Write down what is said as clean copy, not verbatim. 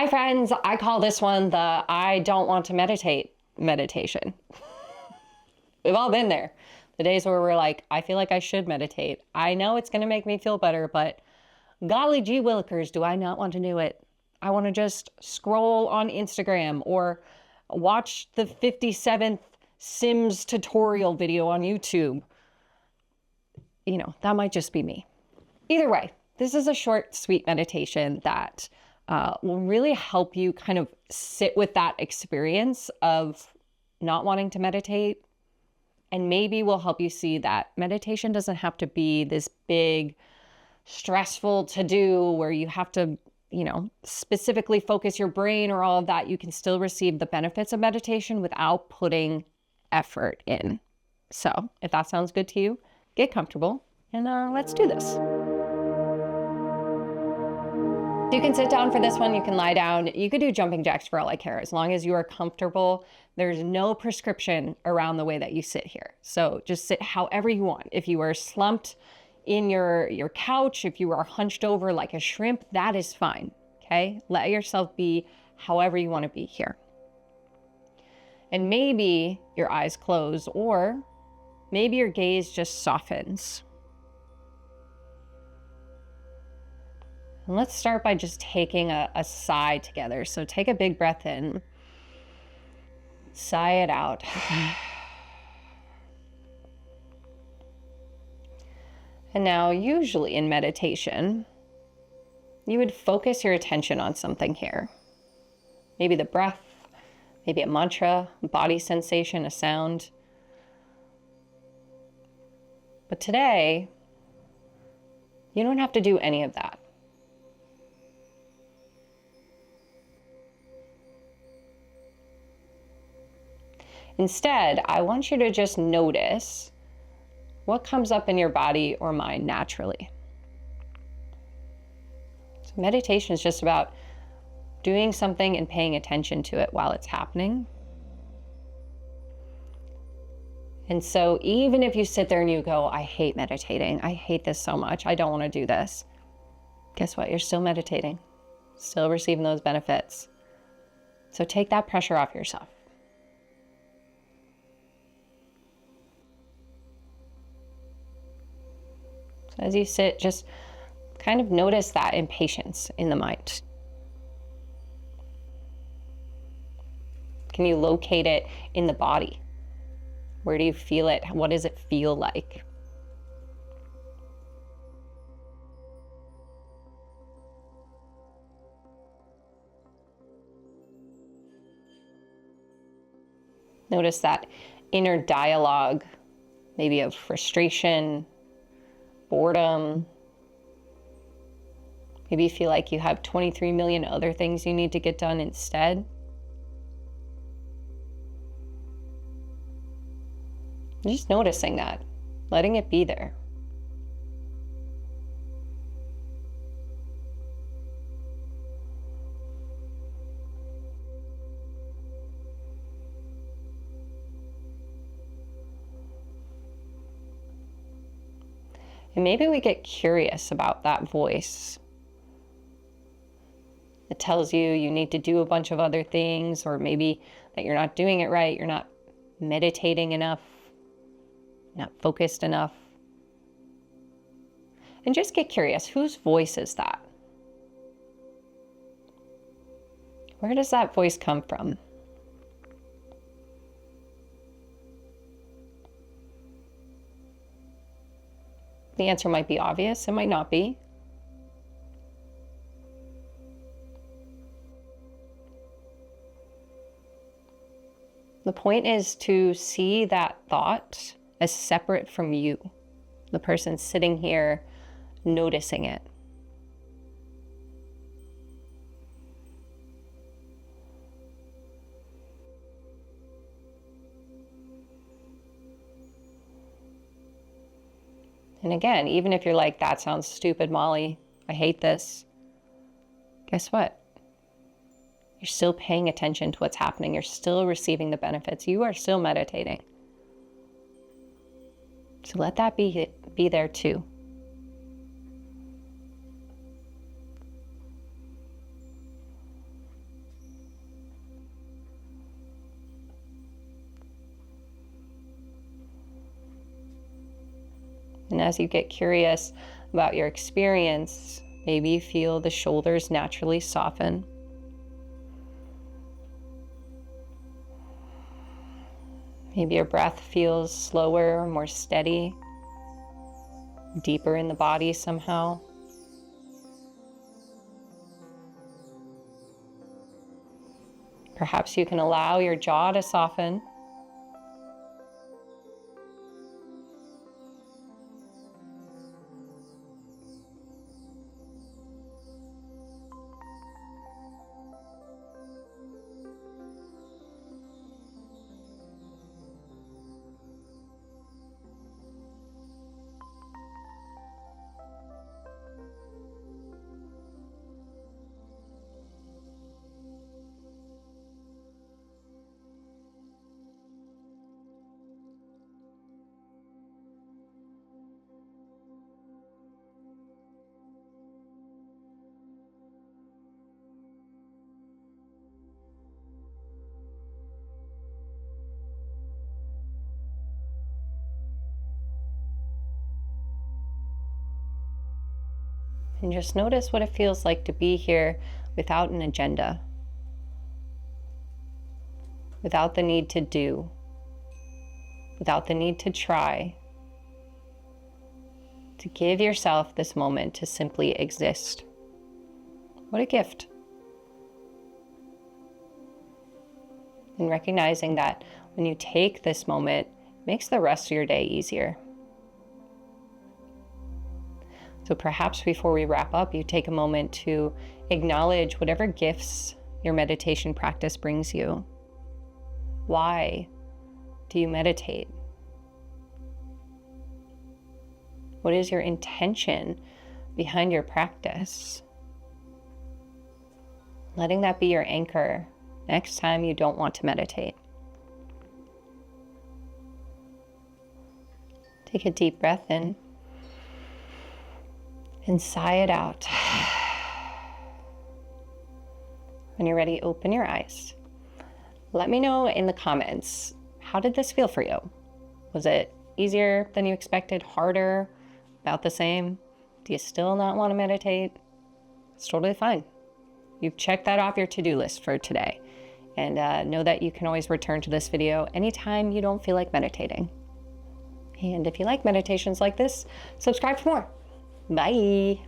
Hi friends, I call this one the I don't want to meditate meditation. We've all been there. The days where we're like, I feel like I should meditate. I know it's gonna make me feel better, but golly gee willikers, do I not want to do it. I wanna just scroll on Instagram or watch the 57th Sims tutorial video on YouTube. You know, that might just be me. Either way, this is a short, sweet meditation that will really help you kind of sit with that experience of not wanting to meditate, and maybe will help you see that meditation doesn't have to be this big, stressful to-do where you have to, specifically focus your brain or all of that. You can still receive the benefits of meditation without putting effort in. So if that sounds good to you, get comfortable and let's do this. You can sit down for this one, you can lie down, you could do jumping jacks for all I care, as long as you are comfortable. There's no prescription around the way that you sit here. So just sit however you want. If you are slumped in your couch, if you are hunched over like a shrimp, that is fine, okay? Let yourself be however you want to be here. And maybe your eyes close, or maybe your gaze just softens. And let's start by just taking a sigh together. So take a big breath in, sigh it out. And now, usually in meditation, you would focus your attention on something here. Maybe the breath, maybe a mantra, a body sensation, a sound. But today, you don't have to do any of that. Instead, I want you to just notice what comes up in your body or mind naturally. So meditation is just about doing something and paying attention to it while it's happening. And so even if you sit there and you go, I hate meditating, I hate this so much, I don't want to do this. Guess what? You're still meditating, still receiving those benefits. So take that pressure off yourself. So as you sit, just kind of notice that impatience in the mind. Can you locate it in the body? Where do you feel it? What does it feel like? Notice that inner dialogue, maybe of frustration, boredom. Maybe you feel like you have 23 million other things you need to get done instead. Just noticing that, letting it be there. And maybe we get curious about that voice. It tells you you need to do a bunch of other things, or maybe that you're not doing it right, you're not meditating enough, not focused enough. And just get curious, whose voice is that? Where does that voice come from? The answer might be obvious, it might not be. The point is to see that thought as separate from you, the person sitting here noticing it. And again, even if you're like, that sounds stupid, Molly, I hate this. Guess what? You're still paying attention to what's happening. You're still receiving the benefits. You are still meditating. So let that be there too. And as you get curious about your experience, maybe you feel the shoulders naturally soften. Maybe your breath feels slower, more steady, deeper in the body somehow. Perhaps you can allow your jaw to soften. And just notice what it feels like to be here without an agenda, without the need to do, without the need to try, to give yourself this moment to simply exist. What a gift. And recognizing that when you take this moment, it makes the rest of your day easier. So perhaps before we wrap up, you take a moment to acknowledge whatever gifts your meditation practice brings you. Why do you meditate? What is your intention behind your practice? Letting that be your anchor next time you don't want to meditate. Take a deep breath in. And sigh it out. When you're ready, open your eyes. Let me know in the comments, how did this feel for you? Was it easier than you expected, harder, about the same? Do you still not want to meditate? It's totally fine. You've checked that off your to-do list for today. And know that you can always return to this video anytime you don't feel like meditating. And if you like meditations like this, subscribe for more. Bye.